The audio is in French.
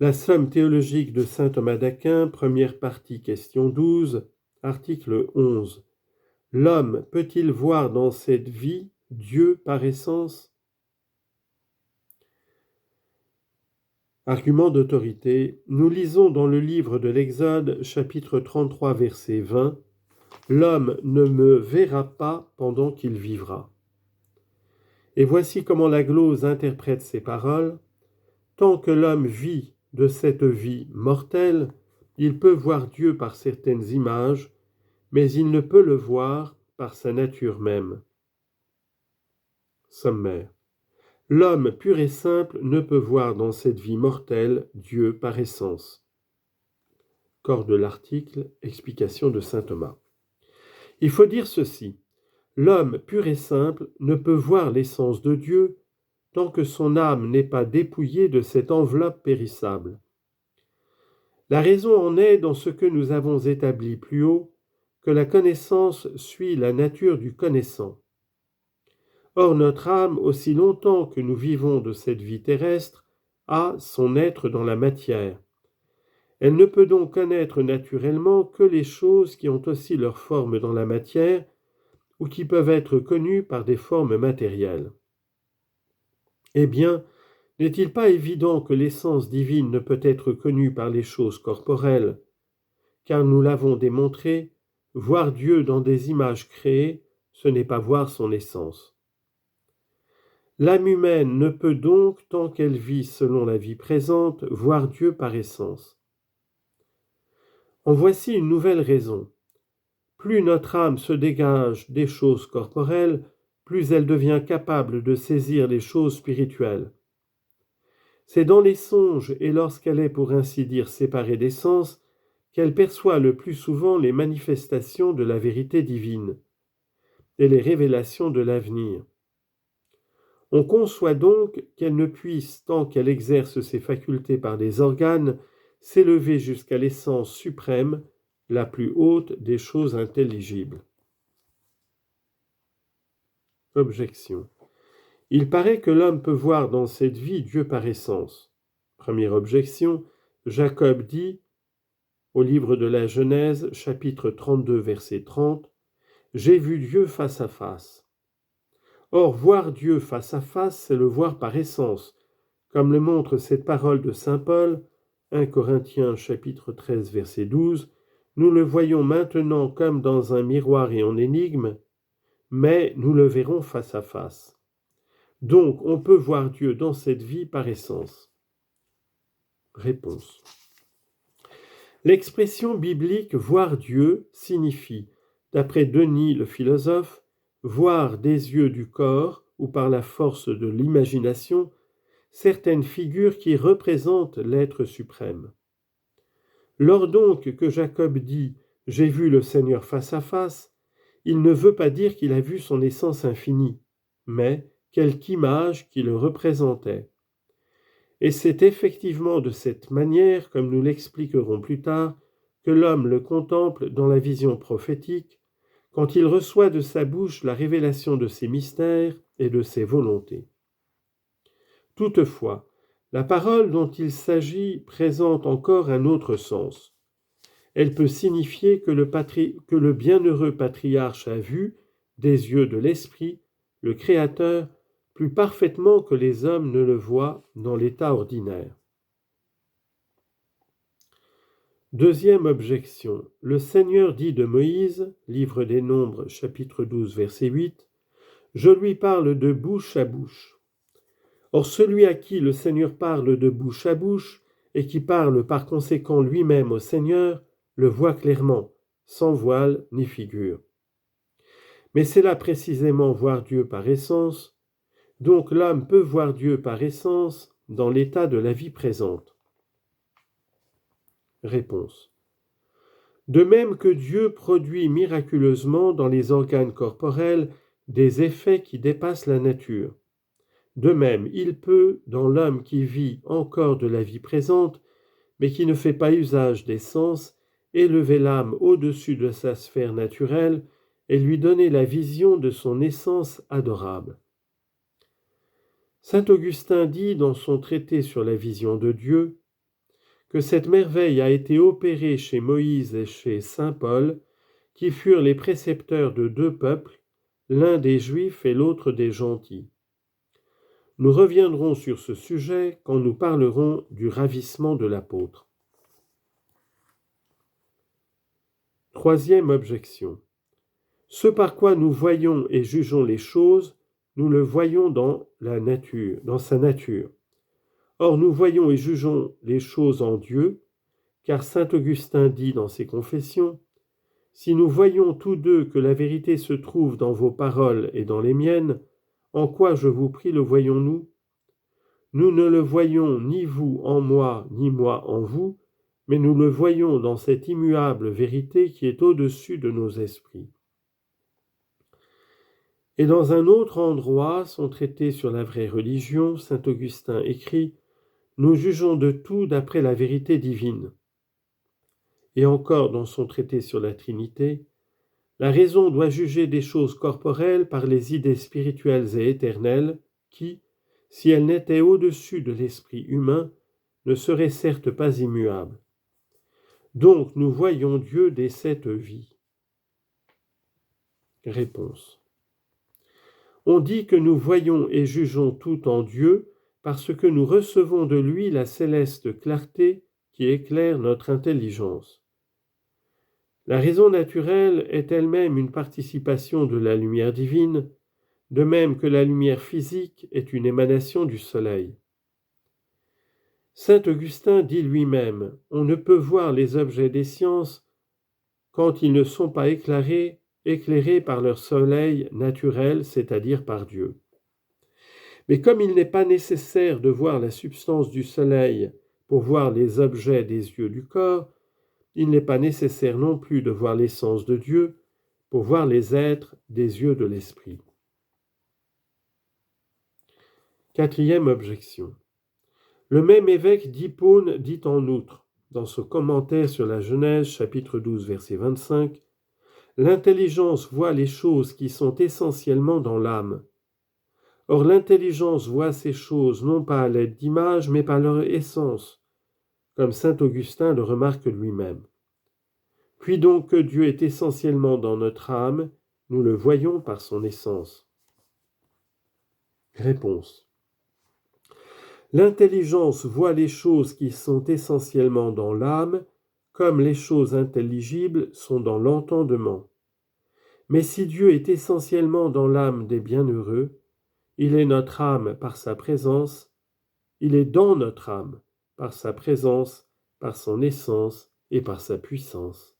La somme théologique de saint Thomas d'Aquin, première partie, question 12, article 11. L'homme peut-il voir dans cette vie Dieu par essence? Argument d'autorité. Nous lisons dans le livre de l'Exode, chapitre 33, verset 20, « L'homme ne me verra pas pendant qu'il vivra. » Et voici comment la glose interprète ces paroles. Tant que l'homme vit de cette vie mortelle, il peut voir Dieu par certaines images, mais il ne peut le voir par sa nature même. Sommaire. L'homme pur et simple ne peut voir dans cette vie mortelle Dieu par essence. Corps de l'article, explication de saint Thomas. Il faut dire ceci. L'homme pur et simple ne peut voir l'essence de Dieu tant que son âme n'est pas dépouillée de cette enveloppe périssable. La raison en est dans ce que nous avons établi plus haut, que la connaissance suit la nature du connaissant. Or notre âme, aussi longtemps que nous vivons de cette vie terrestre, a son être dans la matière. Elle ne peut donc connaître naturellement que les choses qui ont aussi leur forme dans la matière ou qui peuvent être connues par des formes matérielles. Eh bien, n'est-il pas évident que l'essence divine ne peut être connue par les choses corporelles, car nous l'avons démontré, voir Dieu dans des images créées, ce n'est pas voir son essence. L'âme humaine ne peut donc, tant qu'elle vit selon la vie présente, voir Dieu par essence. En voici une nouvelle raison. Plus notre âme se dégage des choses corporelles, plus elle devient capable de saisir les choses spirituelles. C'est dans les songes et lorsqu'elle est pour ainsi dire séparée des sens qu'elle perçoit le plus souvent les manifestations de la vérité divine et les révélations de l'avenir. On conçoit donc qu'elle ne puisse, tant qu'elle exerce ses facultés par des organes, s'élever jusqu'à l'essence suprême, la plus haute des choses intelligibles. Objection. Il paraît que l'homme peut voir dans cette vie Dieu par essence. Première objection, Jacob dit, au livre de la Genèse, chapitre 32, verset 30, « J'ai vu Dieu face à face ». Or, voir Dieu face à face, c'est le voir par essence, comme le montre cette parole de saint Paul, 1 Corinthiens chapitre 13, verset 12, « Nous le voyons maintenant comme dans un miroir et en énigme, mais nous le verrons face à face. » Donc, on peut voir Dieu dans cette vie par essence. Réponse. L'expression biblique « voir Dieu » signifie, d'après Denis le philosophe, voir des yeux du corps ou par la force de l'imagination certaines figures qui représentent l'être suprême. Lors donc que Jacob dit « J'ai vu le Seigneur face à face », il ne veut pas dire qu'il a vu son essence infinie, mais quelque image qui le représentait. Et c'est effectivement de cette manière, comme nous l'expliquerons plus tard, que l'homme le contemple dans la vision prophétique, quand il reçoit de sa bouche la révélation de ses mystères et de ses volontés. Toutefois, la parole dont il s'agit présente encore un autre sens. Elle peut signifier que le bienheureux patriarche a vu, des yeux de l'esprit, le Créateur, plus parfaitement que les hommes ne le voient dans l'état ordinaire. Deuxième objection. Le Seigneur dit de Moïse, livre des Nombres, chapitre 12, verset 8, « Je lui parle de bouche à bouche. » Or, celui à qui le Seigneur parle de bouche à bouche, et qui parle par conséquent lui-même au Seigneur, le voit clairement, sans voile ni figure. Mais c'est là précisément voir Dieu par essence, donc l'homme peut voir Dieu par essence dans l'état de la vie présente. Réponse. De même que Dieu produit miraculeusement dans les organes corporels des effets qui dépassent la nature, de même il peut, dans l'homme qui vit encore de la vie présente, mais qui ne fait pas usage des sens, élever l'âme au-dessus de sa sphère naturelle et lui donner la vision de son essence adorable. Saint Augustin dit dans son traité sur la vision de Dieu, que cette merveille a été opérée chez Moïse et chez saint Paul, qui furent les précepteurs de deux peuples, l'un des Juifs et l'autre des gentils. Nous reviendrons sur ce sujet quand nous parlerons du ravissement de l'apôtre. Troisième objection. Ce par quoi nous voyons et jugeons les choses, nous le voyons dans sa nature. Or, nous voyons et jugeons les choses en Dieu, car saint Augustin dit dans ses Confessions, « Si nous voyons tous deux que la vérité se trouve dans vos paroles et dans les miennes, en quoi, je vous prie, le voyons-nous ? Nous ne le voyons ni vous en moi, ni moi en vous, mais nous le voyons dans cette immuable vérité qui est au-dessus de nos esprits. » Et dans un autre endroit, son traité sur la vraie religion, saint Augustin écrit « Nous jugeons de tout d'après la vérité divine. » Et encore dans son traité sur la Trinité, « La raison doit juger des choses corporelles par les idées spirituelles et éternelles qui, si elles n'étaient au-dessus de l'esprit humain, ne seraient certes pas immuables. Donc nous voyons Dieu dès cette vie. » Réponse. On dit que nous voyons et jugeons tout en Dieu parce que nous recevons de lui la céleste clarté qui éclaire notre intelligence. La raison naturelle est elle-même une participation de la lumière divine, de même que la lumière physique est une émanation du soleil. Saint Augustin dit lui-même, on ne peut voir les objets des sciences quand ils ne sont pas éclairés par leur soleil naturel, c'est-à-dire par Dieu. Mais comme il n'est pas nécessaire de voir la substance du soleil pour voir les objets des yeux du corps, il n'est pas nécessaire non plus de voir l'essence de Dieu pour voir les êtres des yeux de l'esprit. Quatrième objection. Le même évêque d'Hippone dit en outre, dans son commentaire sur la Genèse, chapitre 12, verset 25, « L'intelligence voit les choses qui sont essentiellement dans l'âme. Or l'intelligence voit ces choses non pas à l'aide d'images, mais par leur essence, comme saint Augustin le remarque lui-même. Puis donc que Dieu est essentiellement dans notre âme, nous le voyons par son essence. » Réponse. L'intelligence voit les choses qui sont essentiellement dans l'âme, comme les choses intelligibles sont dans l'entendement. Mais si Dieu est essentiellement dans l'âme des bienheureux, il est notre âme par sa présence, il est dans notre âme par sa présence, par son essence et par sa puissance.